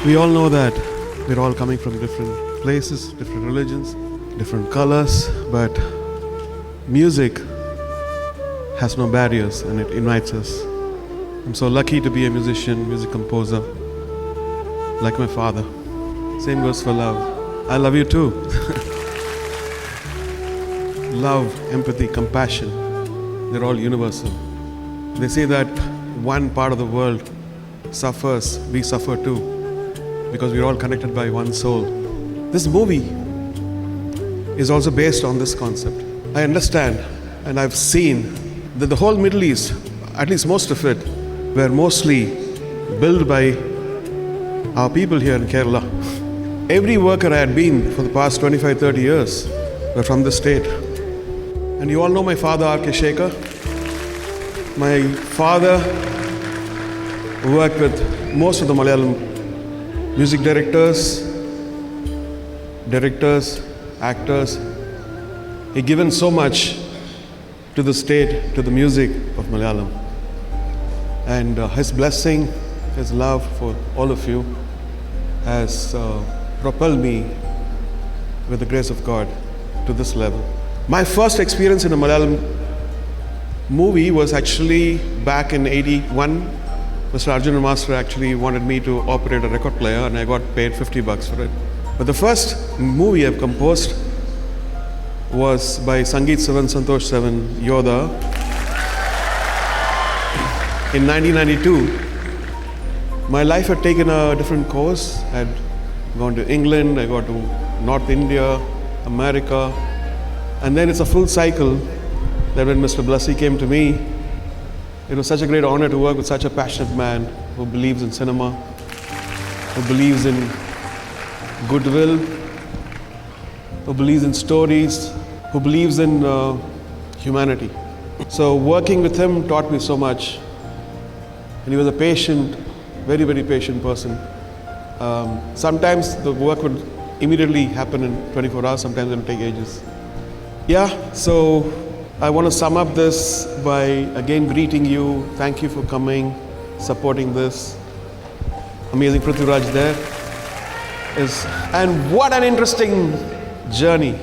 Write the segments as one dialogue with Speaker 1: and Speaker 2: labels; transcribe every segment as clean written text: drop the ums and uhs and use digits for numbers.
Speaker 1: We all know that we're all coming from different places, different religions, different colors, but music has no barriers and it unites us. I'm so lucky to be a musician, music composer, like my father. Same goes for love. I love you too. Love, empathy, compassion, they're all universal. They say that one part of the world suffers, we suffer too, because we're all connected by one soul. This movie is also based on this concept. I understand and I've seen that the whole Middle East, at least most of it, were mostly built by our people here in Kerala. Every worker I had been for the past 25, 30 years were from this state. And you all know my father, R.K. Shekhar. My father worked with most of the Malayalam music directors, actors. He given so much to the state, to the music of Malayalam. And his blessing, his love for all of you has propelled me with the grace of God to this level. My first experience in a Malayalam movie was actually back in 81. Mr. Arjun Master actually wanted me to operate a record player and I got paid $50 for it. But the first movie I've composed was by Sangeet Sevan, Santosh Sevan, Yoda. In 1992, my life had taken a different course. I had gone to England, I got to North India, America, and then it's a full cycle that when Mr. Blassie came to me, it was such a great honor to work with such a passionate man who believes in cinema, who believes in goodwill, who believes in stories, who believes in humanity. So working with him taught me so much. And he was a patient, very, very patient person. Sometimes the work would immediately happen in 24 hours, sometimes it would take ages. Yeah, so I want to sum up this by again greeting you. Thank you for coming, supporting this. Amazing Prithviraj there. And what an interesting journey.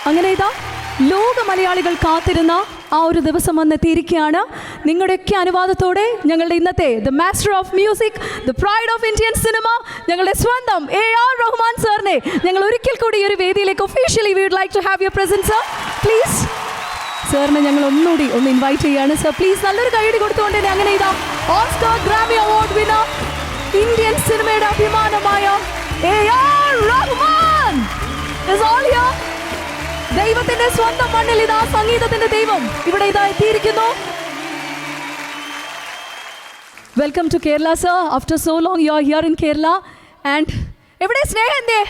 Speaker 2: അങ്ങനെ ഇതാ ലോക മലയാളികൾ കാത്തിരുന്ന ആ ഒരു ദിവസം വന്നെത്തിയിരിക്കുകയാണ്. നിങ്ങളുടെയൊക്കെ അനുവാദത്തോടെ ഞങ്ങളുടെ ഇന്നത്തെ the master of music, the pride of Indian cinema, ഞങ്ങളുടെ സ്വന്തം AR റഹ്മാൻ സാറിനെ ഞങ്ങൾ ഒരിക്കൽ കൂടി ഈ ഒരു വേദിയിലേക്ക് officially we would like to have your presence sir. Please സാറിനെ ഞങ്ങൾ ഒന്നുകൂടി ഒന്ന് ഇൻവൈറ്റ് ചെയ്യുകയാണ് സർ. പ്ലീസ് നല്ലൊരു കൈയടി കൊടുത്തുകൊണ്ട് തന്നെ അങ്ങനെ ഇതാ Oscar Grammy award winner, Indian സിനിമയുടെ അഭിമാനമായ AR Rahman is all here. ദൈവത്തിന്റെ സ്വന്തം മണ്ണിൽ ഇതാ സംഗീതത്തിന്റെ ദൈവം ഇവിടെ ഇതാ എത്തിയിരിക്കുന്നു. Welcome to Kerala sir. After so long you are here in Kerala. And എവിടെ സ്നേഹന്റെ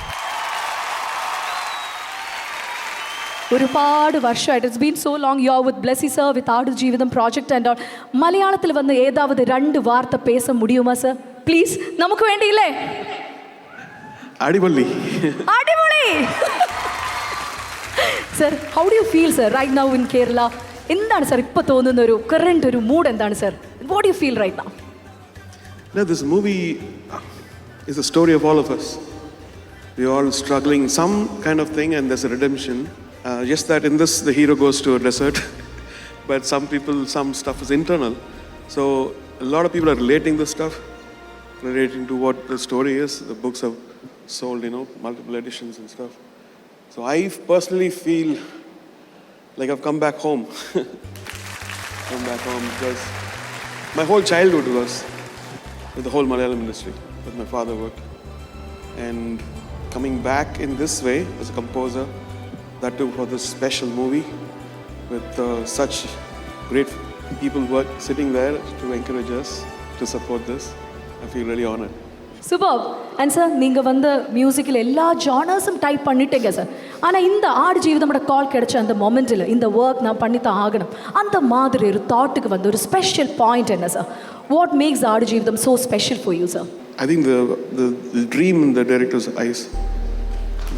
Speaker 2: ഒരുപാട് വർഷമായിട്ട് it's been so long you are with Blessy sir, with Aadujeevitham project and all. മലയാളത്തിൽ വന്ന് ഏതാവത് 2 വാർത്ത പേസ മുടിയുമാ സർ? പ്ലീസ് നമുക്ക് വേണ്ടിയില്ലേ?
Speaker 1: അടിപൊളി
Speaker 2: അടിപൊളി sir. How do you feel sir right now in Kerala? എന്താണ് സർ ഇപ്പോൾ തോന്നുന്ന ഒരു കറന്റ് ഒരു മൂഡ് എന്താണ് sir? What do you feel right now?
Speaker 1: No, this movie is a story of all of us. We're all struggling some kind of thing and there's a redemption. Just that in this the hero goes to a desert but some stuff is internal. So a lot of people are relating this stuff, relating to what the story is. The books have sold, multiple editions and stuff. So I personally feel like I've come back home. Because my whole childhood was with the whole Malayalam industry, with my father worked. And coming back in this way as a composer, that too for this special movie with such great people sitting there to encourage us, to support this, I feel really honored.
Speaker 2: Super. And sir நீங்கள் வந்து மியூசிக்கில் எல்லா ஜானர்ஸும் type பண்ணிட்டீங்க sir. ஆனால் இந்த ஆடு ஜீவிதமோட கால் கிடைச்ச அந்த மொமெண்ட்டில் இந்த ஒர்க் நான் பண்ணித்தான் ஆகணும் அந்த மாதிரி ஒரு தாட்டுக்கு வந்து ஒரு ஸ்பெஷல் பாயிண்ட் என்ன சார்? வாட் மேக்ஸ் ஆடு Jeevitham so special for you sir?
Speaker 1: I think the dream in the director's eyes,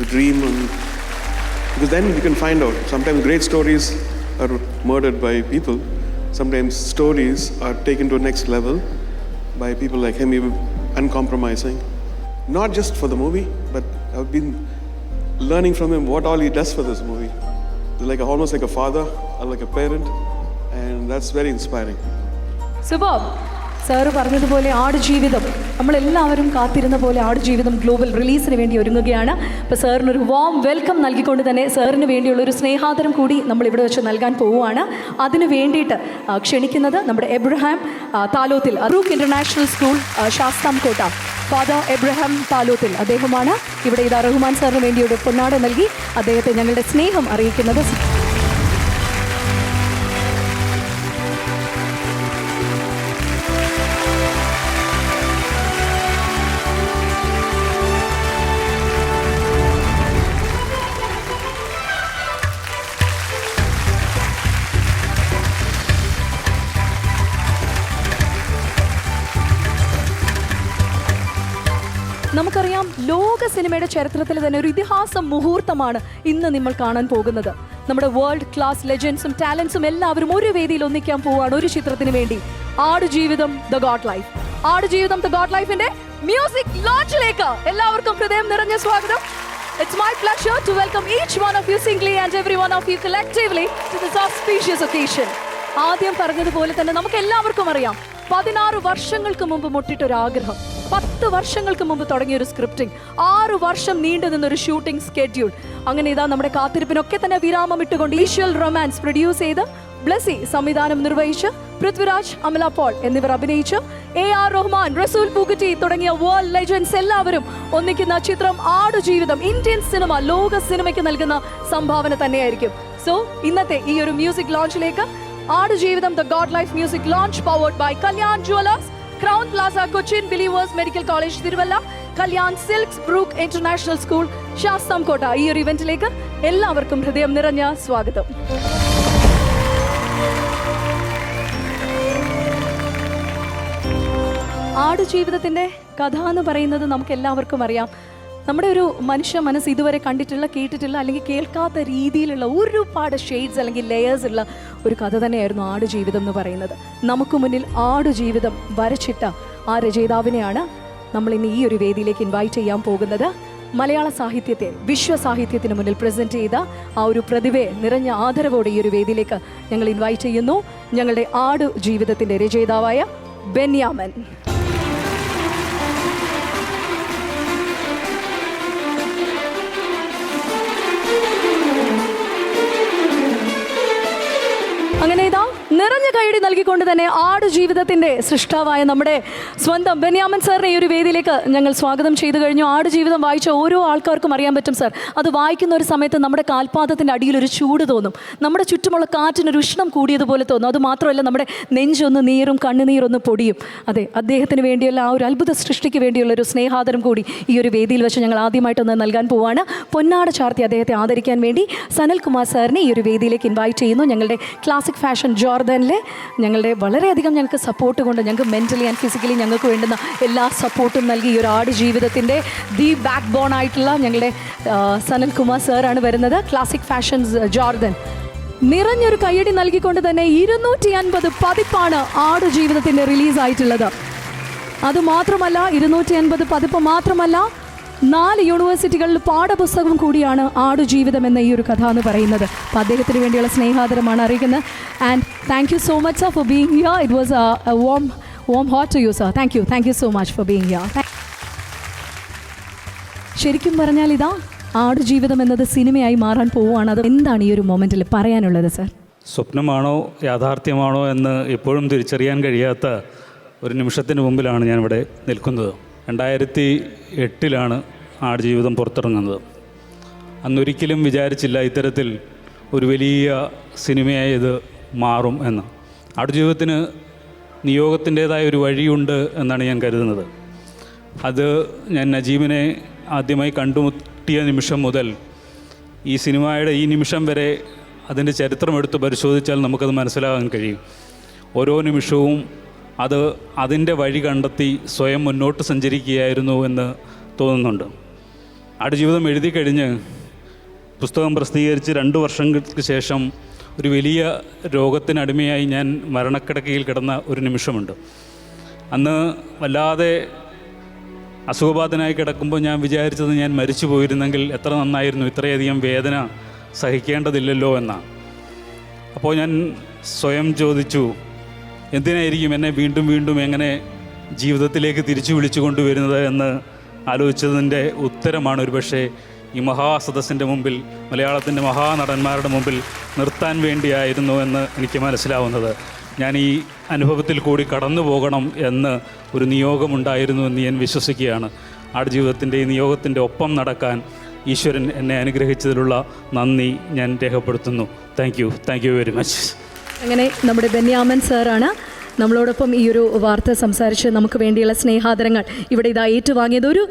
Speaker 1: the dream, because then you can find out. Sometimes great stories are murdered by people. Sometimes stories are taken to a next level by people like him, even uncompromising. Not just for the movie, but I've been learning from him what all he does for this movie. Like almost like a father or like a parent, and that's very inspiring.
Speaker 2: Super. Sir പറഞ്ഞതുപോലെ ആടുജീവിതം നമ്മളെല്ലാവരും കാത്തിരുന്ന പോലെ Aadujeevitham global റിലീസിന് വേണ്ടി ഒരുങ്ങുകയാണ്. അപ്പോൾ സാറിനൊരു warm welcome നൽകിക്കൊണ്ട് തന്നെ സാറിന് വേണ്ടിയുള്ളൊരു സ്നേഹാദരം കൂടി നമ്മളിവിടെ വെച്ച് നൽകാൻ പോവുകയാണ്. അതിന് വേണ്ടിയിട്ട് ക്ഷണിക്കുന്നത് നമ്മുടെ എബ്രഹാം താലോത്തിൽ, അറൂഖ് international school Sasthamkotta father Abraham Thalothil, അദ്ദേഹമാണ് ഇവിടെ ഇതാ റഹ്മാൻ സാറിന് വേണ്ടി ഒരു പൊന്നാട നൽകി അദ്ദേഹത്തെ ഞങ്ങളുടെ സ്നേഹം അറിയിക്കുന്നത്. നമുക്കറിയാം ലോക സിനിമയുടെ ചരിത്രത്തിൽ തന്നെ ഒരു ഇതിഹാസ മുഹൂർത്തമാണ് ഇന്ന് നമ്മൾ കാണാൻ പോകുന്നത്. നമ്മുടെ വേൾഡ് ക്ലാസ് ലെജൻസും ടാലൻസും എല്ലാവരും ഒരു വേദിയിൽ ഒന്നിക്കാൻ പോവുകയാണ് ഒരു ചിത്രത്തിന് വേണ്ടി. Aadujeevitham the goat life. Aadujeevitham the goat ലൈഫിന്റെ മ്യൂസിക് ലോഞ്ചിലേക്ക് എല്ലാവർക്കും ഹൃദയം നിറഞ്ഞ സ്വാഗതം. It's my pleasure to welcome each one of you singly and every one of you collectively to this auspicious occasion. ആദ്യം പറഞ്ഞതുപോലെ തന്നെ നമുക്ക് എല്ലാവർക്കും അറിയാം 16 വർഷങ്ങൾക്ക് മുമ്പ് മുട്ടിട്ടൊരാഗ്രഹം, 10 വർഷങ്ങൾക്ക് മുമ്പ് തുടങ്ങിയൊരു സ്ക്രിപ്റ്റിംഗ്, 6 വർഷം നീണ്ടു നിന്നൊരു ഷൂട്ടിംഗ് സ്കെഡ്യൂൾ. അങ്ങനെ ഇതാ നമ്മുടെ കാത്തിരിപ്പിനൊക്കെ തന്നെ വിരാമം ഇട്ടുകൊണ്ട് ഈശ്വൽ റൊമാൻസ് പ്രൊഡ്യൂസ് ചെയ്ത് ബ്ലെസ്സി സംവിധാനം നിർവഹിച്ച് പൃഥ്വിരാജ്, അമല പോൾ എന്നിവർ അഭിനയിച്ച് AR റഹ്മാൻ, റസൂൽ പൂക്കുറ്റി തുടങ്ങിയ വേൾഡ് ലെജൻഡ്സ് എല്ലാവരും ഒന്നിക്കുന്ന ചിത്രം ആടുജീവിതം ഇന്ത്യൻ സിനിമ ലോക സിനിമയ്ക്ക് നൽകുന്ന സംഭാവന തന്നെയായിരിക്കും. സോ ഇന്നത്തെ ഈ ഒരു മ്യൂസിക് ലോഞ്ചിലേക്ക് Aadujeevitham the goat life music launch powered by Kalyan jewellers, Crowne Plaza Cochin, Believers medical college Thiruvalla, Kalyan silks, Brook international school Sasthamkotta. ഈ ഒരു ഇവന്റിലേക്ക് എല്ലാവർക്കും ഹൃദയം നിറഞ്ഞ സ്വാഗതം. ആടുജീവിതത്തിന്റെ കഥ എന്ന് പറയുന്നത് നമുക്ക് എല്ലാവർക്കും അറിയാം. നമ്മുടെ ഒരു മനുഷ്യ മനസ്സ് ഇതുവരെ കണ്ടിട്ടുള്ള, കേട്ടിട്ടുള്ള അല്ലെങ്കിൽ കേൾക്കാത്ത രീതിയിലുള്ള ഒരുപാട് ഷെയ്ഡ്സ് അല്ലെങ്കിൽ ലെയേഴ്സ് ഉള്ള ഒരു കഥ തന്നെയായിരുന്നു ആടുജീവിതം എന്ന് പറയുന്നത്. നമുക്ക് മുന്നിൽ ആടുജീവിതം വരച്ചിട്ട ആ രചയിതാവിനെയാണ് നമ്മൾ ഇന്ന് ഈ ഒരു വേദിയിലേക്ക് ഇൻവൈറ്റ് ചെയ്യാൻ പോകുന്നത്. മലയാള സാഹിത്യത്തെ വിശ്വസാഹിത്യത്തിന് മുന്നിൽ പ്രസന്റ് ചെയ്ത ആ ഒരു പ്രതിഭയെ നിറഞ്ഞ ആദരവോടെ ഈ ഒരു വേദിയിലേക്ക് ഞങ്ങൾ ഇൻവൈറ്റ് ചെയ്യുന്നു. ഞങ്ങളുടെ ആട് ജീവിതത്തിൻ്റെ രചയിതാവായ ബെന്യാമൻ. അങ്ങനെ ഇതാ നിറഞ്ഞ കൈയടി നൽകിക്കൊണ്ട് തന്നെ ആട് ജീവിതത്തിൻ്റെ സൃഷ്ടാവായ നമ്മുടെ സ്വന്തം ബെന്യാമൻ സാറിനെ ഈ ഒരു വേദിയിലേക്ക് ഞങ്ങൾ സ്വാഗതം ചെയ്തു കഴിഞ്ഞു. ആട് ജീവിതം വായിച്ച ഓരോ ആൾക്കാർക്കും അറിയാൻ പറ്റും സാർ, അത് വായിക്കുന്ന ഒരു സമയത്ത് നമ്മുടെ കാൽപാദത്തിൻ്റെ അടിയിലൊരു ചൂട് തോന്നും, നമ്മുടെ ചുറ്റുമുള്ള കാറ്റിനൊരു ഉഷ്ണം കൂടിയതുപോലെ തോന്നും. അതുമാത്രമല്ല നമ്മുടെ നെഞ്ചൊന്ന് നീറും കണ്ണുനീരൊന്ന് പൊടിയും. അതെ, അദ്ദേഹത്തിന് വേണ്ടിയുള്ള ആ ഒരു അത്ഭുത സൃഷ്ടിക്ക് വേണ്ടിയുള്ള ഒരു സ്നേഹാദരം കൂടി ഈ ഒരു വേദിയിൽ വെച്ച് ഞങ്ങൾ ആദ്യമായിട്ടൊന്ന് നൽകാൻ പോവാണ്. പൊന്നാട ചാർത്തി അദ്ദേഹത്തെ ആദരിക്കാൻ വേണ്ടി സനൽകുമാർ സാറിനെ ഈ ഒരു വേദിയിലേക്ക് ഇൻവൈറ്റ് ചെയ്യുന്നു. ഞങ്ങളുടെ ക്ലാസിക് ഫാഷൻ ജോർദനിലെ ഞങ്ങളുടെ വളരെയധികം ഞങ്ങൾക്ക് സപ്പോർട്ട് കൊണ്ട്, ഞങ്ങൾക്ക് മെൻ്റലി ആൻഡ് ഫിസിക്കലി ഞങ്ങൾക്ക് വേണ്ടുന്ന എല്ലാ സപ്പോർട്ടും നൽകി ഈ ഒരു ആട് ജീവിതത്തിൻ്റെ ദി ബാക്ക് ബോൺ ആയിട്ടുള്ള ഞങ്ങളുടെ സനൽകുമാർ സാറാണ് വരുന്നത്. Classic fashions Jordan. നിറഞ്ഞൊരു കയ്യടി നൽകിക്കൊണ്ട് തന്നെ 250 പതിപ്പാണ് ആട് ജീവിതത്തിൻ്റെ റിലീസായിട്ടുള്ളത്. അതുമാത്രമല്ല, 250 പതിപ്പ് മാത്രമല്ല, 4 യൂണിവേഴ്സിറ്റികളിൽ പാഠപുസ്തകം കൂടിയാണ് ആടുജീവിതം എന്ന ഈ ഒരു കഥ എന്ന് പറയുന്നത്. അപ്പോൾ അദ്ദേഹത്തിന് വേണ്ടിയുള്ള സ്നേഹാദരമാണ് അറിയിക്കുന്നത്. And thank you so much sir for being here. It was A warm heart to you sir. Thank you so much for being here. ശരിക്കും പറഞ്ഞാൽ ഇതാ ആടുജീവിതം എന്നത് സിനിമയായി മാറാൻ പോവുകയാണ്. അത് എന്താണ് ഈ ഒരു മൊമെൻറ്റിൽ പറയാനുള്ളത് സർ?
Speaker 3: സ്വപ്നമാണോ യാഥാർത്ഥ്യമാണോ എന്ന് ഇപ്പോഴും തിരിച്ചറിയാൻ കഴിയാത്ത ഒരു നിമിഷത്തിന് മുമ്പിലാണ് ഞാനിവിടെ നിൽക്കുന്നത്. 2008 ആടുജീവിതം പുറത്തിറങ്ങുന്നത്. അന്നൊരിക്കലും വിചാരിച്ചില്ല ഇത്തരത്തിൽ ഒരു വലിയ സിനിമയായി ഇത് മാറും എന്ന്. ആടുജീവിതത്തിന് നിയോഗത്തിൻ്റേതായ ഒരു വഴിയുണ്ട് എന്നാണ് ഞാൻ കരുതുന്നത്. അത് ഞാൻ നജീബിനെ ആദ്യമായി കണ്ടുമുട്ടിയ നിമിഷം മുതൽ ഈ സിനിമയുടെ ഈ നിമിഷം വരെ അതിൻ്റെ ചരിത്രം എടുത്ത് പരിശോധിച്ചാൽ നമുക്കത് മനസ്സിലാകാൻ കഴിയും. ഓരോ നിമിഷവും അത് അതിൻ്റെ വഴി കണ്ടെത്തി സ്വയം മുന്നോട്ട് സഞ്ചരിക്കുകയായിരുന്നു എന്ന് തോന്നുന്നുണ്ട്. ആടുജീവിതം എഴുതി കഴിഞ്ഞ് പുസ്തകം പ്രസിദ്ധീകരിച്ച് 2 വർഷങ്ങൾക്ക് ശേഷം ഒരു വലിയ രോഗത്തിനടിമയായി ഞാൻ മരണക്കിടക്കയിൽ കിടന്ന ഒരു നിമിഷമുണ്ട്. അന്ന് വല്ലാതെ അസുഖബാധിതനായി കിടക്കുമ്പോൾ ഞാൻ വിചാരിച്ചത് ഞാൻ മരിച്ചു പോയിരുന്നെങ്കിൽ എത്ര നന്നായിരുന്നു, ഇത്രയധികം വേദന സഹിക്കേണ്ടതില്ലല്ലോ എന്നാണ്. അപ്പോൾ ഞാൻ സ്വയം ചോദിച്ചു, എന്തിനായിരിക്കും എന്നെ വീണ്ടും വീണ്ടും എങ്ങനെ ജീവിതത്തിലേക്ക് തിരിച്ചു വിളിച്ചു കൊണ്ടുവരുന്നത് എന്ന് ആലോചിച്ചതിൻ്റെ ഉത്തരമാണ് ഒരുപക്ഷെ ഈ മഹാസദസ്സിൻ്റെ മുമ്പിൽ, മലയാളത്തിൻ്റെ മഹാനടന്മാരുടെ മുമ്പിൽ നിർത്താൻ വേണ്ടിയായിരുന്നു എന്ന് എനിക്ക് മനസ്സിലാവുന്നത്. ഞാൻ ഈ അനുഭവത്തിൽ കൂടി കടന്നു പോകണം എന്ന് ഒരു നിയോഗമുണ്ടായിരുന്നു എന്ന് ഞാൻ വിശ്വസിക്കുകയാണ്. ആടുജീവിതത്തിൻ്റെ ഈ നിയോഗത്തിൻ്റെ ഒപ്പം നടക്കാൻ ഈശ്വരൻ എന്നെ അനുഗ്രഹിച്ചതിലുള്ള നന്ദി ഞാൻ രേഖപ്പെടുത്തുന്നു. Thank you very much.
Speaker 2: അങ്ങനെ നമ്മുടെ ബെന്യാമൻ സാറാണ് നമ്മളോടൊപ്പം ഈ ഒരു വാർത്ത സംസാരിച്ച് നമുക്ക് വേണ്ടിയുള്ള സ്നേഹാദരങ്ങൾ ഇവിടെ ഇതാ ഏറ്റുവാങ്ങിയത്. ഒരു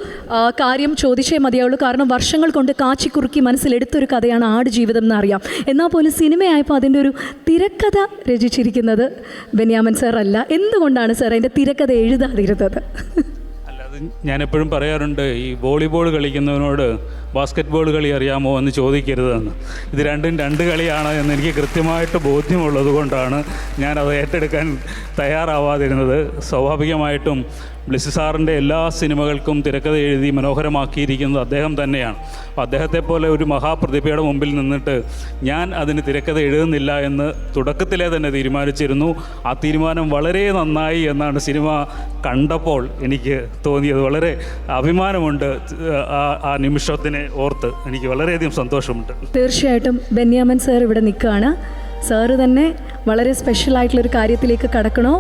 Speaker 2: കാര്യം ചോദിച്ചേ മതിയാവുള്ളൂ, കാരണം വർഷങ്ങൾ കൊണ്ട് കാച്ചിക്കുറുക്കി മനസ്സിലെടുത്തൊരു കഥയാണ് ആടുജീവിതം എന്നറിയാം. എന്നാൽ പോലും സിനിമയായപ്പോൾ അതിൻ്റെ ഒരു തിരക്കഥ രചിച്ചിരിക്കുന്നത് ബെന്യാമൻ സാർ അല്ല. എന്തുകൊണ്ടാണ് സാർ അതിൻ്റെ തിരക്കഥ എഴുതാതിരുന്നത്?
Speaker 3: അല്ലാതെ ഞാനെപ്പോഴും പറയാറുണ്ട്, ഈ വോളിബോൾ കളിക്കുന്നവനോട് ബാസ്ക്കറ്റ് ബോൾ കളി അറിയാമോ എന്ന് ചോദിക്കരുതെന്ന്. ഇത് രണ്ടും 2 കളിയാണ് എന്ന് എനിക്ക് കൃത്യമായിട്ട് ബോധ്യമുള്ളത് കൊണ്ടാണ് ഞാനത് ഏറ്റെടുക്കാൻ തയ്യാറാവാതിരുന്നത്. സ്വാഭാവികമായിട്ടും ബ്ലിസ് സാറിൻ്റെ എല്ലാ സിനിമകൾക്കും തിരക്കഥ എഴുതി മനോഹരമാക്കിയിരിക്കുന്നത് അദ്ദേഹം തന്നെയാണ്. അപ്പോൾ അദ്ദേഹത്തെ പോലെ ഒരു മഹാപ്രതിഭയുടെ മുമ്പിൽ നിന്നിട്ട് ഞാൻ അതിന് തിരക്കഥ എഴുതുന്നില്ല എന്ന് തുടക്കത്തിലേ തന്നെ തീരുമാനിച്ചിരുന്നു. ആ തീരുമാനം വളരെ നന്നായി എന്നാണ് സിനിമ കണ്ടപ്പോൾ എനിക്ക് തോന്നിയത്. വളരെ അഭിമാനമുണ്ട് ആ നിമിഷത്തിനെ ഓർത്ത്. എനിക്ക് വളരെയധികം സന്തോഷമുണ്ട്.
Speaker 2: തീർച്ചയായിട്ടും ബെന്യാമൻ സാർ ഇവിടെ നിൽക്കുകയാണ്. സാറ് തന്നെ വളരെ സ്പെഷ്യലായിട്ടുള്ളൊരു കാര്യത്തിലേക്ക് കടക്കണോ?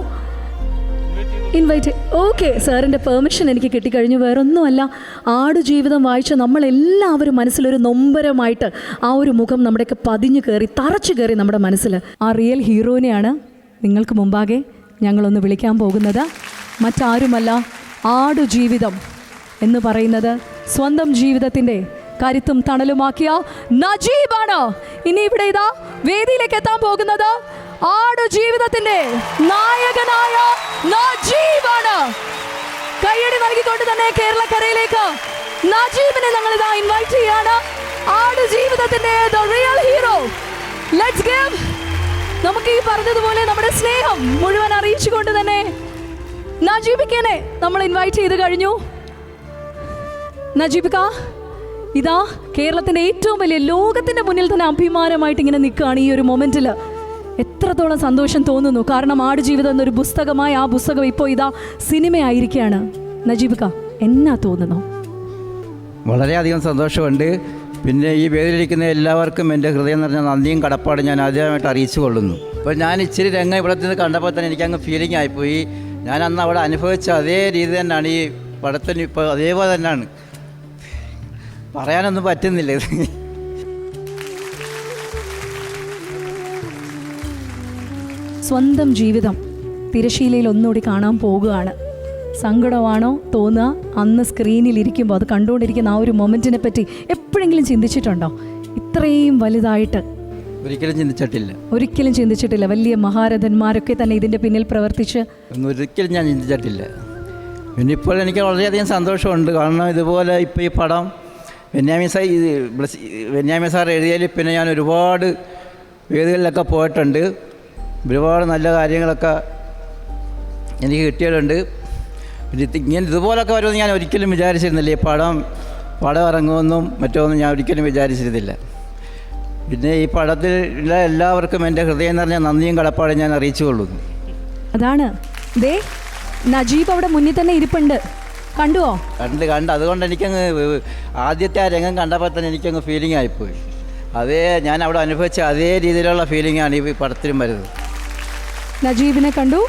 Speaker 2: ഇൻവൈറ്റ്. ഓക്കെ, സാറിൻ്റെ പെർമിഷൻ എനിക്ക് കിട്ടിക്കഴിഞ്ഞു. വേറൊന്നുമല്ല, ആടുജീവിതം വായിച്ച നമ്മളെല്ലാവരും മനസ്സിലൊരു നൊമ്പരമായിട്ട് ആ ഒരു മുഖം നമ്മുടെയൊക്കെ പതിഞ്ഞു കയറി, തറച്ചു കയറി നമ്മുടെ മനസ്സിൽ. ആ റിയൽ ഹീറോനെയാണ് നിങ്ങൾക്ക് മുമ്പാകെ ഞങ്ങളൊന്ന് വിളിക്കാൻ പോകുന്നത്. മറ്റാരുമല്ല, ആടുജീവിതം എന്ന് പറയുന്നത് സ്വന്തം ജീവിതത്തിൻ്റെ കരുത്തും തണലുമാക്കിയ നജീബാണ്. ഇനി ഇവിടെ ഇതാ വേദിയിലേക്ക് എത്താൻ പോകുന്നത് ആടുജീവിതത്തിന്റെ നായകനായ നജീബാണ്. കയ്യടി നൽകിക്കൊണ്ട് തന്നെ കേരളക്കരയിലേക്ക് നജീബിനെ ഞങ്ങൾ ഇതാ ഇൻവൈറ്റ് ചെയ്യാണ്. ആടുജീവിതത്തിന്റെ the real hero. Let's give. നമുക്ക് ഈ പറഞ്ഞതുപോലെ നമ്മുടെ സ്നേഹം മുഴുവൻ അറിയിച്ചുകൊണ്ട് തന്നെ നജീബിക്കനെ നമ്മൾ ഇൻവൈറ്റ് ചെയ്ത് കഴിഞ്ഞു. നജീബിക്ക, ഇതാ കേരളത്തിൻ്റെ ഏറ്റവും വലിയ, ലോകത്തിൻ്റെ മുന്നിൽ തന്നെ അഭിമാനമായിട്ട് ഇങ്ങനെ നിൽക്കുകയാണ് ഈ ഒരു മൊമെൻറ്റിൽ. എത്രത്തോളം സന്തോഷം തോന്നുന്നു. കാരണം ആടുജീവിതം എന്നൊരു പുസ്തകമായി ആ പുസ്തകം ഇപ്പോൾ ഇതാ സിനിമയായിരിക്കുകയാണ്. നജീബിക്ക, എന്നാ തോന്നുന്നു?
Speaker 4: വളരെയധികം സന്തോഷമുണ്ട്. പിന്നെ ഈ വേദിയിലിരിക്കുന്ന എല്ലാവർക്കും എൻ്റെ ഹൃദയം നിറഞ്ഞ നന്ദിയും കടപ്പാടും ഞാൻ ആദ്യമായിട്ട് അറിയിച്ചു കൊള്ളുന്നു. അപ്പോൾ ഞാൻ ഇച്ചിരി രംഗം ഇവിടെ നിന്ന് കണ്ടപ്പോൾ തന്നെ എനിക്കങ്ങ് ഫീലിംഗ് ആയിപ്പോയി. ഞാൻ അന്ന് അവിടെ അനുഭവിച്ച അതേ രീതി തന്നെയാണ് ഈ പടത്തിന് ഇപ്പോൾ അതേപോലെ തന്നെയാണ്. പറയാനൊന്നും പറ്റുന്നില്ല.
Speaker 2: സ്വന്തം ജീവിതം തിരശീലയിൽ ഒന്നുകൂടി കാണാൻ പോകുകയാണ്. സങ്കടമാണോ തോന്നുക? അന്ന് സ്ക്രീനിൽ ഇരിക്കുമ്പോൾ അത് കണ്ടുകൊണ്ടിരിക്കുന്ന ആ ഒരു മൊമെൻറ്റിനെ പറ്റി എപ്പോഴെങ്കിലും ചിന്തിച്ചിട്ടുണ്ടോ? ഇത്രയും വലുതായിട്ട്
Speaker 4: ഒരിക്കലും ചിന്തിച്ചിട്ടില്ല.
Speaker 2: ഒരിക്കലും ചിന്തിച്ചിട്ടില്ല. വലിയ മഹാരഥന്മാരൊക്കെ തന്നെ ഇതിൻ്റെ പിന്നിൽ പ്രവർത്തിച്ച്
Speaker 4: ഒരിക്കലും ഞാൻ ചിന്തിച്ചിട്ടില്ല. പിന്നെ ഇപ്പോൾ എനിക്ക് വളരെയധികം സന്തോഷമുണ്ട്. കാരണം ഇതുപോലെ ഇപ്പോൾ ഈ പടം ബെന്യാമിൻ സാർ എഴുതിയതിൽ പിന്നെ ഞാൻ ഒരുപാട് വേദികളിലൊക്കെ പോയിട്ടുണ്ട്. ഒരുപാട് നല്ല കാര്യങ്ങളൊക്കെ എനിക്ക് കിട്ടിയിട്ടുണ്ട്. പിന്നെ ഇങ്ങനെ ഇതുപോലൊക്കെ വരുമെന്ന് ഞാൻ ഒരിക്കലും വിചാരിച്ചിരുന്നില്ല. ഈ പടം ഇറങ്ങുമെന്നും മറ്റൊന്നും ഞാൻ ഒരിക്കലും വിചാരിച്ചിരുന്നില്ല. പിന്നെ ഈ പടത്തിലുള്ള എല്ലാവർക്കും എൻ്റെ ഹൃദയം നിറഞ്ഞ നന്ദിയും കടപ്പാടും ഞാൻ അറിയിച്ചു കൊള്ളുന്നു.
Speaker 2: അതാണ് ദേ നജീബ് അവിടെ മുന്നിൽ തന്നെ ഇരിപ്പുണ്ട്. കണ്ടുവോ?
Speaker 4: കണ്ട് അതുകൊണ്ട് എനിക്കങ്ങ് ആദ്യത്തെ ആ രംഗം കണ്ടപ്പോൾ തന്നെ എനിക്കങ്ങ് ഫീലിംഗ് ആയിപ്പോയി. അതേ ഞാൻ അവിടെ അനുഭവിച്ച അതേ രീതിയിലുള്ള ഫീലിംഗാണ് ഈ പടത്തിലും വരുന്നത്.
Speaker 2: നജീബിനെ കണ്ടു.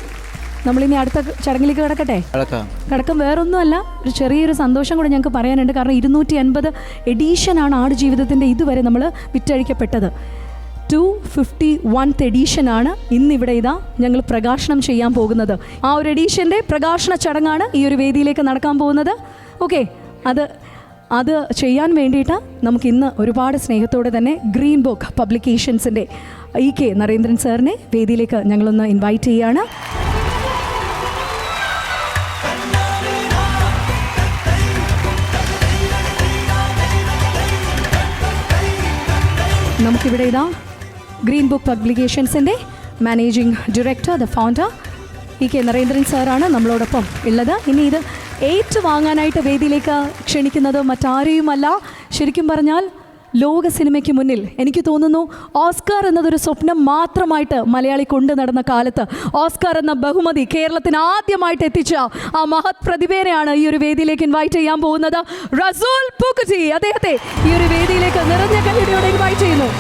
Speaker 2: നമ്മളിനി അടുത്ത ചടങ്ങിലേക്ക് കിടക്കം. വേറൊന്നുമല്ല, ഒരു ചെറിയൊരു സന്തോഷം കൂടെ ഞങ്ങൾക്ക് പറയാനുണ്ട്. കാരണം 250 എഡീഷനാണ് ആടുജീവിതത്തിൻ്റെ ഇതുവരെ നമ്മൾ വിറ്റഴിക്കപ്പെട്ടത്. 251th എഡീഷനാണ് ഇന്നിവിടെ ഇതാ ഞങ്ങൾ പ്രകാശനം ചെയ്യാൻ പോകുന്നത്. ആ ഒരു എഡീഷൻ്റെ പ്രകാശന ചടങ്ങാണ് ഈ ഒരു വേദിയിലേക്ക് നടക്കാൻ പോകുന്നത്. ഓക്കെ, അത് ചെയ്യാൻ വേണ്ടിയിട്ട് നമുക്ക് ഇന്ന് ഒരുപാട് സ്നേഹത്തോടെ തന്നെ ഗ്രീൻ ബുക്ക് പബ്ലിക്കേഷൻസിൻ്റെ EK നരേന്ദ്രൻ സാറിനെ വേദിയിലേക്ക് ഞങ്ങളൊന്ന് ഇൻവൈറ്റ് ചെയ്യുകയാണ്. നമുക്കിവിടെ ഇതാ ഗ്രീൻ ബുക്ക് പബ്ലിക്കേഷൻസിൻ്റെ managing director, the founder EK Narendran സാറാണ് നമ്മളോടൊപ്പം ഉള്ളത്. ഇനി ഇത് ഏറ്റുവാങ്ങാനായിട്ട് വേദിയിലേക്ക് ക്ഷണിക്കുന്നത് മറ്റാരെയുമല്ല, ശരിക്കും പറഞ്ഞാൽ ലോക സിനിമയ്ക്ക് മുന്നിൽ എനിക്ക് തോന്നുന്നു ഓസ്കാർ എന്നതൊരു സ്വപ്നം മാത്രമായിട്ട് മലയാളി കൊണ്ടു നടന്ന കാലത്ത് ഓസ്കാർ എന്ന ബഹുമതി കേരളത്തിന് ആദ്യമായിട്ട് എത്തിച്ച ആ മഹത് പ്രതിഭേനെയാണ് ഈ ഒരു വേദിയിലേക്ക് ഇൻവൈറ്റ് ചെയ്യാൻ പോകുന്നത്. റസൂൽ പൂക്കുറ്റി, അദ്ദേഹത്തെ ഈ ഒരു വേദിയിലേക്ക് നിറഞ്ഞ കൈയ്യടിയോടെ ഇൻവൈറ്റ് ചെയ്യുന്നു.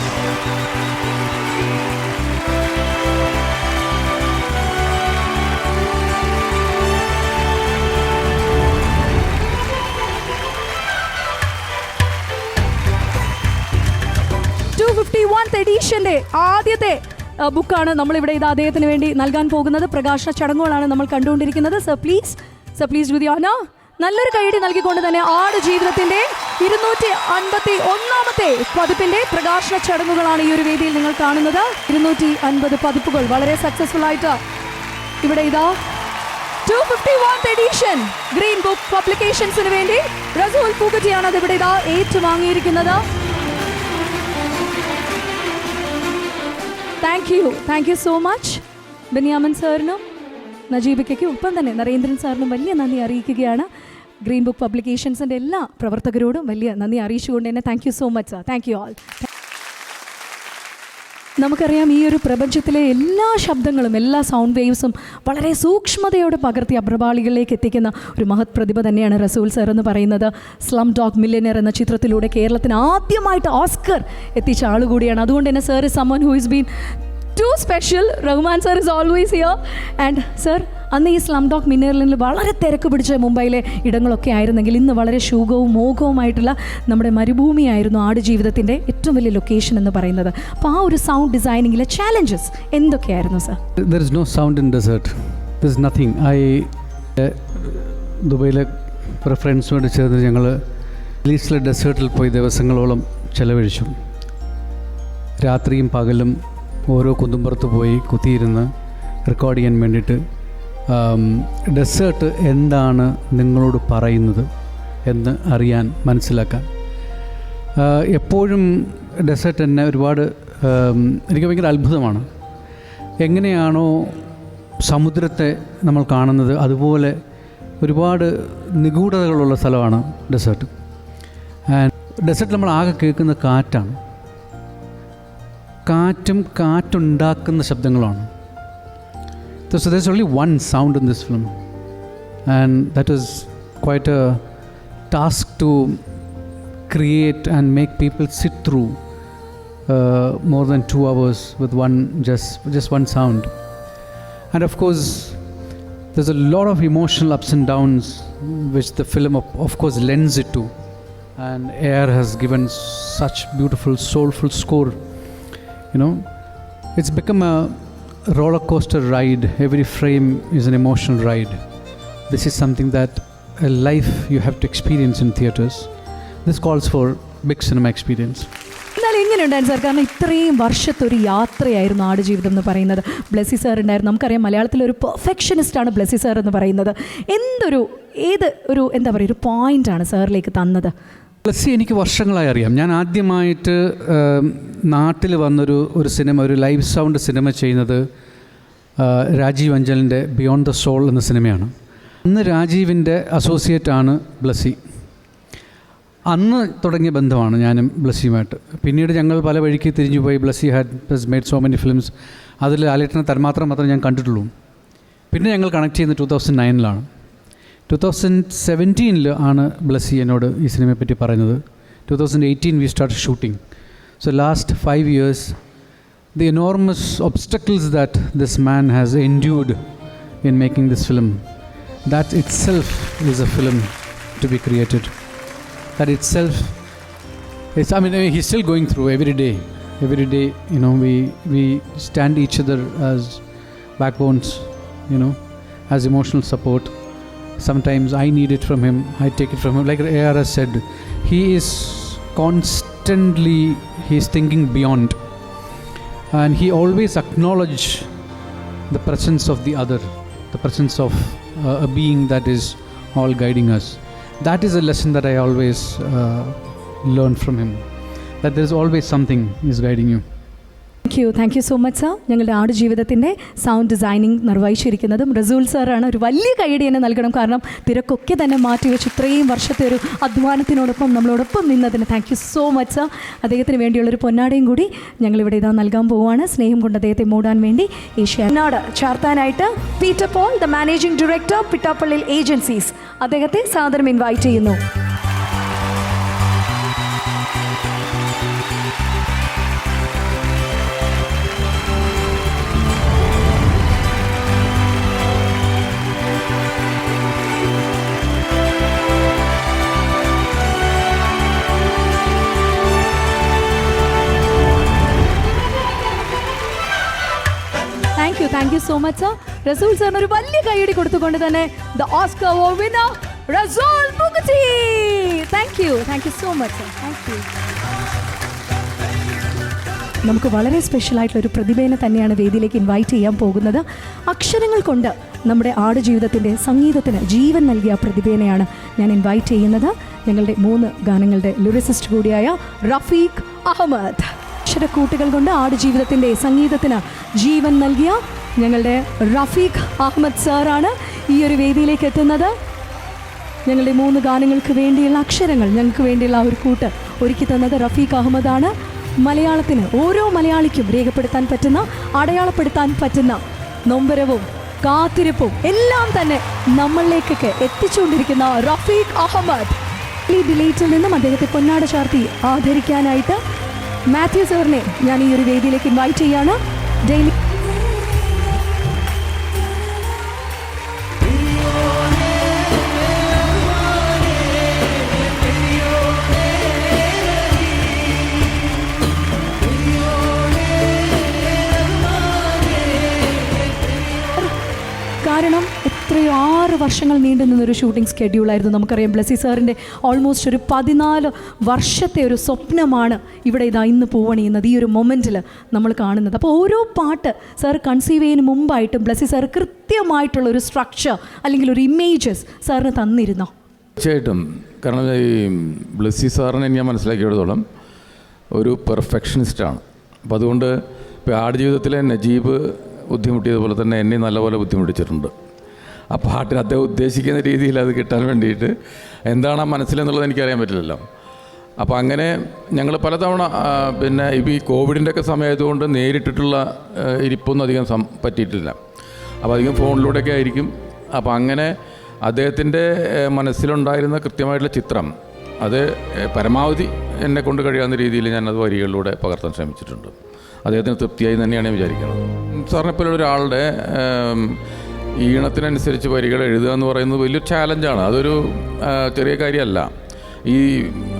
Speaker 2: എഡീഷന്റെ ആദ്യത്തെ ബുക്കാണ് നമ്മളിവിടെ ഇത് അദ്ദേഹത്തിന് വേണ്ടി നൽകാൻ പോകുന്നത്. പ്രകാശന ചടങ്ങുകളാണ് നമ്മൾ കണ്ടുകൊണ്ടിരിക്കുന്നത്. സർ പ്ലീസ് വിത്ത് യോർ നല്ലൊരു കൈയടി നൽകിക്കൊണ്ട് തന്നെ ആടുജീവിതത്തിന്റെ 251ാമത്തെ പതിപ്പിന്റെ പ്രകാശന ചടങ്ങുകളാണ് ഈ ഒരു വേദിയിൽ നിങ്ങൾ കാണുന്നത്. 250 പതിപ്പുകൾ വളരെ സക്സസ്ഫുൾ ആയിട്ട് ഇവിടെ ഇതാ 251th എഡീഷൻ ഗ്രീൻ ബുക്ക് പബ്ലിക്കേഷൻസിന് വേണ്ടി റസൂൽ പൂക്കുറ്റിയാണ് അത് ഇവിടെ ഇതാ ഏറ്റുവാങ്ങിയിരിക്കുന്നത്. Thank you so much Benyamin സാറിനും നജീബിക്കും ഒപ്പം തന്നെ നരേന്ദ്രൻ സാറിനും വലിയ നന്ദി അറിയിക്കുകയാണ്. ഗ്രീൻ ബുക്ക് പബ്ലിക്കേഷൻസിൻ്റെ എല്ലാ പ്രവർത്തകരോടും വലിയ നന്ദി അറിയിച്ചുകൊണ്ട് തന്നെ thank you so much sir. Thank you all. നമുക്കറിയാം ഈ ഒരു പ്രപഞ്ചത്തിലെ എല്ലാ ശബ്ദങ്ങളും എല്ലാ സൗണ്ട് വേവ്സും വളരെ സൂക്ഷ്മതയോടെ പകർത്തി അപ്രപാളികളിലേക്ക് എത്തിക്കുന്ന ഒരു മഹത് പ്രതിഭ തന്നെയാണ് റസൂൽ സാർ എന്ന് പറയുന്നത്. സ്ലം ഡോഗ് മില്യനർ എന്ന ചിത്രത്തിലൂടെ കേരളത്തിന് ആദ്യമായിട്ട് ഓസ്കർ എത്തിച്ച ആളുകൂടിയാണ്. അതുകൊണ്ട് തന്നെ sir is someone who is been too special. Rahman sir is always here. And sir, അന്ന് ഈ സ്ലം ഡോഗ് മില്യനറിൽ വളരെ തിരക്ക് പിടിച്ച മുംബൈയിലെ ഇടങ്ങളൊക്കെ ആയിരുന്നെങ്കിൽ ഇന്ന് വളരെ ശൂകവും മോഹവുമായിട്ടുള്ള നമ്മുടെ മരുഭൂമിയായിരുന്നു ആടുജീവിതത്തിൻ്റെ ഏറ്റവും വലിയ ലൊക്കേഷൻ എന്ന് പറയുന്നത്. അപ്പോൾ ആ ഒരു സൗണ്ട് ഡിസൈനിങ്ങിലെ ചാലഞ്ചസ് എന്തൊക്കെയായിരുന്നു sir?
Speaker 5: There is no sound in desert. There is nothing. ദുബൈയിലെ കുറേ ഫ്രണ്ട്സുമായിട്ട് ചേർന്ന് ഞങ്ങൾ ലീസിലെ ഡെസേർട്ടിൽ പോയി ദിവസങ്ങളോളം ചെലവഴിച്ചു. രാത്രിയും പകലും ഓരോ കുന്നുംപുറത്ത് പോയി കുത്തിയിരുന്ന് റെക്കോർഡ് ചെയ്യാൻ വേണ്ടിയിട്ട് ഡെസേർട്ട് എന്താണ് നിങ്ങളോട് പറയുന്നത് എന്ന് അറിയാൻ, മനസ്സിലാക്കാൻ. എപ്പോഴും ഡെസേർട്ട് എന്നെ ഒരുപാട് എനിക്ക് ഭയങ്കര അത്ഭുതമാണ്. എങ്ങനെയാണോ സമുദ്രത്തെ നമ്മൾ കാണുന്നത് അതുപോലെ ഒരുപാട് നിഗൂഢതകളുള്ള സ്ഥലമാണ് ഡെസേർട്ട്. ആൻഡ് ഡെസേർട്ടിൽ നമ്മൾ ആകെ കേൾക്കുന്ന കാറ്റാണ്. കാറ്റുണ്ടാക്കുന്ന ശബ്ദങ്ങളാണ്. So there's only one sound in this film, and that is quite a task to create and make people sit through more than 2 hours with just one sound. And of course there's a lot of emotional ups and downs which the film of course lends it to, and AR has given such beautiful soulful score. It's become a roller coaster ride. Every frame is an emotional ride. This is something that a life you have to experience in theaters. This calls for big cinema experience.
Speaker 2: എന്നാൽ എങ്ങനെയുണ്ടായിരുന്നു sir? കാരണം ഇത്രയും വർഷത്തെ ഒരു യാത്രയായിരുന്നു ആടുജീവിതം എന്ന് പറയുന്നത്. Blessy sir ഉണ്ടായിരുന്നു. നമുക്കറിയാം മലയാളത്തിലൊരു പെർഫെക്ഷനിസ്റ്റാണ് ബ്ലെസ്സി സാർ എന്ന് പറയുന്നത്. എന്താ പറയുക, ഒരു പോയിൻ്റാണ് സാറിലേക്ക് തന്നത്?
Speaker 5: ബ്ലെസ്സി എനിക്ക് വർഷങ്ങളായി അറിയാം. ഞാൻ ആദ്യമായിട്ട് നാട്ടിൽ വന്നൊരു സിനിമ, ഒരു ലൈവ് സൗണ്ട് സിനിമ ചെയ്യുന്നത് രാജീവ് അഞ്ചലിൻ്റെ ബിയോണ്ട് ദ സോൾ എന്ന സിനിമയാണ്. അന്ന് രാജീവിൻ്റെ അസോസിയേറ്റാണ് ബ്ലെസ്സി. അന്ന് തുടങ്ങിയ ബന്ധമാണ് ഞാനും ബ്ലെസ്സിയുമായിട്ട്. പിന്നീട് ഞങ്ങൾ പല വഴിക്ക് തിരിഞ്ഞുപോയി. Blessy has made so many films. അതിൽ ലാലേട്ടനെ തന്മാത്രം മാത്രമേ ഞാൻ കണ്ടിട്ടുള്ളൂ. പിന്നെ ഞങ്ങൾ കണക്ട് ചെയ്യുന്നത് 2009 2017 ആണ് ബ്ലെസ്സി എന്നോട് ഈ സിനിമയെ പറ്റി പറയുന്നത്. 2018 we started shooting. So last 5 years, the enormous obstacles that this man has endured in making this film, that itself is a film to be created. That itself is, he's still going through every day, we stand each other as backbones, as emotional support. Sometimes I need it from him, I take it from him. Like AR has said, he is constantly, he's thinking beyond, and he always acknowledge the presence of the other, the presence of a being that is all guiding us. That is a lesson that I always learn from him, that there is always something is guiding you.
Speaker 2: Thank you so much sir. ഞങ്ങളുടെ ആടുജീവിതത്തിൻ്റെ sound designing നിർവഹിച്ചിരിക്കുന്നതും റസൂൽ സാറാണ്. ഒരു വലിയ കൈയടി തന്നെ നൽകണം. കാരണം തിരക്കൊക്കെ തന്നെ മാറ്റിവെച്ച് ഇത്രയും വർഷത്തെ ഒരു അധ്വാനത്തിനോടൊപ്പം നമ്മളോടൊപ്പം നിന്നതിന് thank you so much sir. അദ്ദേഹത്തിന് വേണ്ടിയുള്ളൊരു പൊന്നാടയും കൂടി ഞങ്ങളിവിടെ ഇതാ നൽകാൻ പോവുകയാണ്. സ്നേഹം കൊണ്ട് അദ്ദേഹത്തെ മൂടാൻ വേണ്ടി ഏഷ്യാനാട് ചാർത്താനായിട്ട് Peter Paul, the managing director, Pittappillil agencies, അദ്ദേഹത്തെ സാദരം ഇൻവൈറ്റ് ചെയ്യുന്നു. Thank you so much sir. Resul സാറിന് ഒരു വലിയ കൈയടി കൊടുത്തുകൊണ്ട് തന്നെ the Oscar award winner Resul Pookutty. Thank you so much sir. Thank you. നമുക്ക് വളരെ സ്പെഷ്യലായിട്ടുള്ളൊരു പ്രതിഭേനെ തന്നെയാണ് വേദിയിലേക്ക് ഇൻവൈറ്റ് ചെയ്യാൻ പോകുന്നത്. അക്ഷരങ്ങൾ കൊണ്ട് നമ്മുടെ ആടുജീവിതത്തിൻ്റെ സംഗീതത്തിന് ജീവൻ നൽകിയ പ്രതിഭേനെയാണ് ഞാൻ ഇൻവൈറ്റ് ചെയ്യുന്നത്. ഞങ്ങളുടെ 3 ഗാനങ്ങളുടെ ലിറിസിസ്റ്റ് കൂടിയായ റഫീഖ് അഹമ്മദ്. അക്ഷരക്കൂട്ടുകൾ കൊണ്ട് ആടുജീവിതത്തിൻ്റെ സംഗീതത്തിന് ജീവൻ നൽകിയ ഞങ്ങളുടെ റഫീഖ് അഹമ്മദ് സാറാണ് ഈ ഒരു വേദിയിലേക്ക് എത്തുന്നത്. ഞങ്ങളുടെ 3 ഗാനങ്ങൾക്ക് വേണ്ടിയുള്ള അക്ഷരങ്ങൾ, ഞങ്ങൾക്ക് വേണ്ടിയുള്ള ഒരു കൂട്ട് ഒരുക്കി തന്നത് റഫീഖ് അഹമ്മദാണ്. മലയാളത്തിന്, ഓരോ മലയാളിക്കും രേഖപ്പെടുത്താൻ പറ്റുന്ന, അടയാളപ്പെടുത്താൻ പറ്റുന്ന നൊമ്പരവും കാത്തിരിപ്പും എല്ലാം തന്നെ നമ്മളിലേക്കൊക്കെ എത്തിച്ചുകൊണ്ടിരിക്കുന്ന റഫീഖ് അഹമ്മദ്. ഈ ഡിലേറ്റിൽ നിന്നും അദ്ദേഹത്തെ പൊന്നാട ചാർത്തി ആദരിക്കാനായിട്ട് മാത്യു സാറിനെ ഞാൻ ഈ ഒരു വേദിയിലേക്ക് ഇൻവൈറ്റ് ചെയ്യാണ്. ഡെയിലി കാരണം എത്രയോ 6 വർഷങ്ങൾ നീണ്ടു നിന്നൊരു ഷൂട്ടിംഗ് സ്കെഡ്യൂളായിരുന്നു. നമുക്കറിയാം ബ്ലെസ്സി സാറിൻ്റെ ഓൾമോസ്റ്റ് ഒരു 14 വർഷത്തെ ഒരു സ്വപ്നമാണ് ഇവിടെ ഇന്ന് പൂവണിയുന്നത്, ഈ ഒരു മൊമെൻറ്റിൽ നമ്മൾ കാണുന്നത്. അപ്പോൾ ഓരോ പാട്ട് സാർ കൺസീവ് ചെയ്യുന്നതിന് മുമ്പായിട്ടും ബ്ലെസ്സി സാർ കൃത്യമായിട്ടുള്ള ഒരു സ്ട്രക്ചർ അല്ലെങ്കിൽ ഒരു ഇമേജസ് സാറിന് തന്നിരുന്നോ?
Speaker 6: തീർച്ചയായിട്ടും. കാരണം ഈ ബ്ലെസ്സി സാറിനെ ഞാൻ മനസ്സിലാക്കിയെടുത്തോളം ഒരു പെർഫെക്ഷനിസ്റ്റാണ്. അപ്പോൾ അതുകൊണ്ട് ഇപ്പോൾ ആടുജീവിതത്തിലെ നജീബ് ബുദ്ധിമുട്ടിയതുപോലെ തന്നെ എന്നെ നല്ലപോലെ ബുദ്ധിമുട്ടിച്ചിട്ടുണ്ട്. ആ പാട്ടിന് അദ്ദേഹം ഉദ്ദേശിക്കുന്ന രീതിയിൽ അത് കിട്ടാൻ വേണ്ടിയിട്ട് എന്താണ് ആ മനസ്സിലെന്നുള്ളത് എനിക്കറിയാൻ പറ്റില്ലല്ലോ. അപ്പോൾ അങ്ങനെ ഞങ്ങൾ പലതവണ പിന്നെ ഇപ്പോൾ ഈ കോവിഡിൻ്റെയൊക്കെ സമയമായതുകൊണ്ട് നേരിട്ടിട്ടുള്ള ഇരിപ്പൊന്നും അധികം പറ്റിയിട്ടില്ല. അപ്പോൾ അധികം ഫോണിലൂടെയൊക്കെ ആയിരിക്കും. അപ്പോൾ അങ്ങനെ അദ്ദേഹത്തിൻ്റെ മനസ്സിലുണ്ടായിരുന്ന കൃത്യമായിട്ടുള്ള ചിത്രം അത് പരമാവധി എന്നെ കൊണ്ട് കഴിയാവുന്ന രീതിയിൽ ഞാനത് വരികളിലൂടെ പകർത്താൻ ശ്രമിച്ചിട്ടുണ്ട്. അദ്ദേഹത്തിന് തൃപ്തിയായി തന്നെയാണ് ഞാൻ വിചാരിക്കുന്നത്. സാറിനെപ്പോലുള്ള ഒരാളുടെ ഈണത്തിനനുസരിച്ച് വരികൾ എഴുതുക എന്ന് പറയുന്നത് വലിയൊരു ചാലഞ്ചാണ്. അതൊരു ചെറിയ കാര്യമല്ല.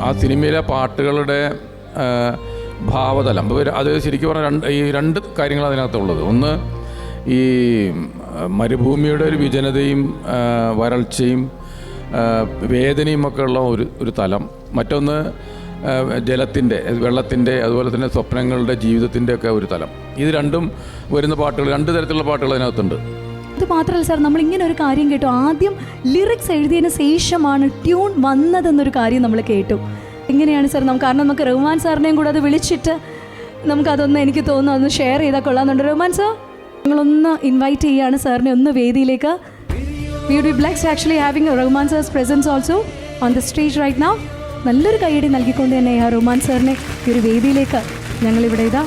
Speaker 6: ആ സിനിമയിലെ പാട്ടുകളുടെ ഭാവതലം അത് ശരിക്കും പറഞ്ഞാൽ ഈ രണ്ട് കാര്യങ്ങൾ അതിനകത്തുള്ളത്. ഒന്ന് ഈ മരുഭൂമിയുടെ ഒരു വിജനതയും വരൾച്ചയും വേദനയും ഒക്കെ ഉള്ള ഒരു തലം. മറ്റൊന്ന് ജലത്തിൻ്റെ, വെള്ളത്തിൻ്റെ, അതുപോലെ തന്നെ സ്വപ്നങ്ങളുടെ, ജീവിതത്തിൻ്റെ ഒക്കെ ഒരു തലം. ഇത് രണ്ടും വരുന്ന പാട്ടുകൾ, രണ്ട് തരത്തിലുള്ള പാട്ടുകൾ അതിനകത്തുണ്ട്.
Speaker 2: ഇത് മാത്രമല്ല സാർ, നമ്മൾ ഇങ്ങനെ ഒരു കാര്യം കേട്ടു. ആദ്യം ലിറിക്സ് എഴുതിയതിന് ശേഷമാണ് ട്യൂൺ വന്നതെന്നൊരു കാര്യം നമ്മൾ കേട്ടു. എങ്ങനെയാണ് സാർ? കാരണം നമുക്ക് റഹ്മാൻ സാറിനെയും കൂടെ അത് വിളിച്ചിട്ട് നമുക്കതൊന്ന്, എനിക്ക് തോന്നുന്നു അതൊന്ന് ഷെയർ ചെയ്താൽ കൊള്ളാമെന്നുണ്ട്. റഹ്മാൻ സാർ, ഞങ്ങളൊന്ന് ഇൻവൈറ്റ് ചെയ്യുകയാണ് സാറിനെ ഒന്ന് വേദിയിലേക്ക്. We would be blessed actually having Rahman sir's presence also on the stage right now. നല്ലൊരു കൈയടി നൽകിക്കൊണ്ട് തന്നെ റഹ്മാൻ സാറിനെ ഈ ഒരു വേദിയിലേക്ക് ഞങ്ങളിവിടെ ഇതാ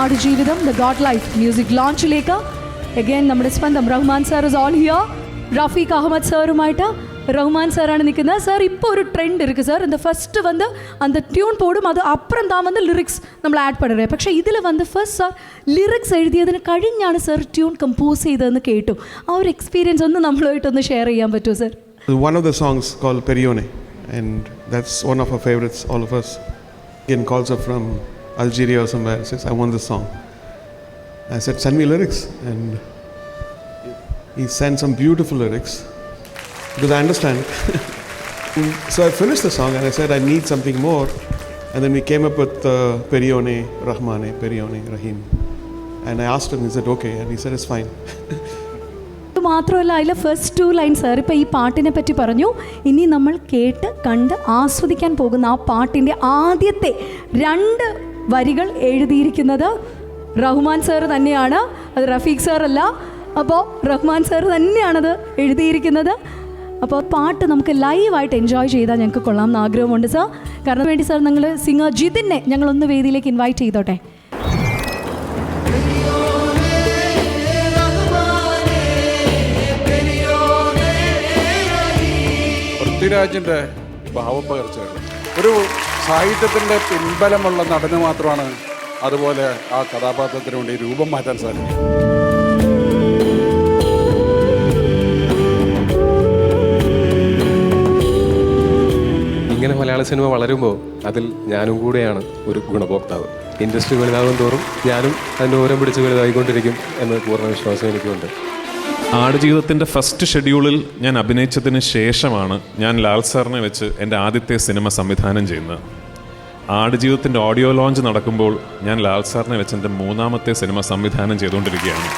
Speaker 2: Aadujeevitham the goat life music ലോഞ്ചിലേക്ക് അഗൈൻ നമ്മുടെ സ്വന്തം Rahman sir is all here. Rafeeq Ahammed സാറുമായിട്ട് റഹ്മാൻ സാറാണ് നിൽക്കുന്നത്. സാർ ഇപ്പോൾ ഒരു ட்ரெண்ட் இருக்குது சார். இந்த ஃபஸ்ட்டு வந்து அந்த டியூன் போடும், அது அப்புறம் தான் வந்து லிரிக்ஸ் നമ്മൾ ആഡ് பண்ணுறேன். പക്ഷേ ഇതിൽ വന്ന് ഫസ്റ്റ് സാർ ലിറിക്സ് എഴുതിയതിന് കഴിഞ്ഞാണ് സാർ ട്യൂൺ കമ്പോസ് ചെയ്തതെന്ന് കേട്ടു. ആ ഒരു എക്സ്പീരിയൻസ് ഒന്ന് നമ്മളുമായിട്ടൊന്ന് ഷെയർ ചെയ്യാൻ പറ്റുമോ sir?
Speaker 1: One of the songs called Perione, and that's one of our favorites, all of us. Again, calls up from Algeria or somewhere, says, I want this song. I said, send me lyrics. And he sent some beautiful lyrics, because I understand. So I finished the song and I said, I need something more. And then we came up with Perione, Rahmane, Perione, Rahim. And I asked him, he said, okay. And he said, it's fine.
Speaker 2: മാത്രമല്ല അതിലെ first 2 line sir ഇപ്പോൾ ഈ പാട്ടിനെ പറ്റി പറഞ്ഞു. ഇനി നമ്മൾ കേട്ട് കണ്ട് ആസ്വദിക്കാൻ പോകുന്ന ആ പാട്ടിൻ്റെ ആദ്യത്തെ 2 വരികൾ എഴുതിയിരിക്കുന്നത് റഹ്മാൻ സാർ തന്നെയാണ്. അത് റഫീഖ് സാർ അല്ല. അപ്പോൾ റഹ്മാൻ സാർ തന്നെയാണത് എഴുതിയിരിക്കുന്നത്. അപ്പോൾ പാട്ട് നമുക്ക് ലൈവായിട്ട് എൻജോയ് ചെയ്താൽ ഞങ്ങൾക്ക് കൊള്ളാമെന്ന് ആഗ്രഹമുണ്ട് സാർ. കാരണം വേണ്ടി സാർ നിങ്ങൾ സിംഗർ ജിതിനെ ഞങ്ങളൊന്ന് വേദിയിലേക്ക് ഇൻവൈറ്റ് ചെയ്തോട്ടെ.
Speaker 7: പൃഥ്വിരാജിൻ്റെ ഭാവപ്പകർച്ചകൾ ഒരു സാഹിത്യത്തിൻ്റെ പിൻബലമുള്ള നടന് മാത്രമാണ് അതുപോലെ ആ കഥാപാത്രത്തിന് വേണ്ടി രൂപം മാറ്റാൻ സാധിക്കും.
Speaker 8: ഇങ്ങനെ മലയാള സിനിമ വളരുമ്പോൾ അതിൽ ഞാനും കൂടെയാണ് ഒരു ഗുണഭോക്താവ്. ഇൻഡസ്ട്രി വലുതാകും തോറും ഞാനും അതിൻ്റെ ഓരം പിടിച്ച് വലുതായിക്കൊണ്ടിരിക്കും എന്ന പൂർണ്ണ വിശ്വാസം എനിക്കുണ്ട്.
Speaker 9: ആടുജീവിതത്തിൻ്റെ ഫസ്റ്റ് ഷെഡ്യൂളിൽ ഞാൻ അഭിനയിച്ചതിന് ശേഷമാണ് ഞാൻ ലാൽ സാറിനെ വെച്ച് എൻ്റെ ആദ്യത്തെ സിനിമ സംവിധാനം ചെയ്യുന്നത്. ആടുജീവിതത്തിൻ്റെ ഓഡിയോ ലോഞ്ച് നടക്കുമ്പോൾ ഞാൻ ലാൽ സാറിനെ വെച്ച് എൻ്റെ 3ാമത്തെ സിനിമ സംവിധാനം ചെയ്തുകൊണ്ടിരിക്കുകയാണ്.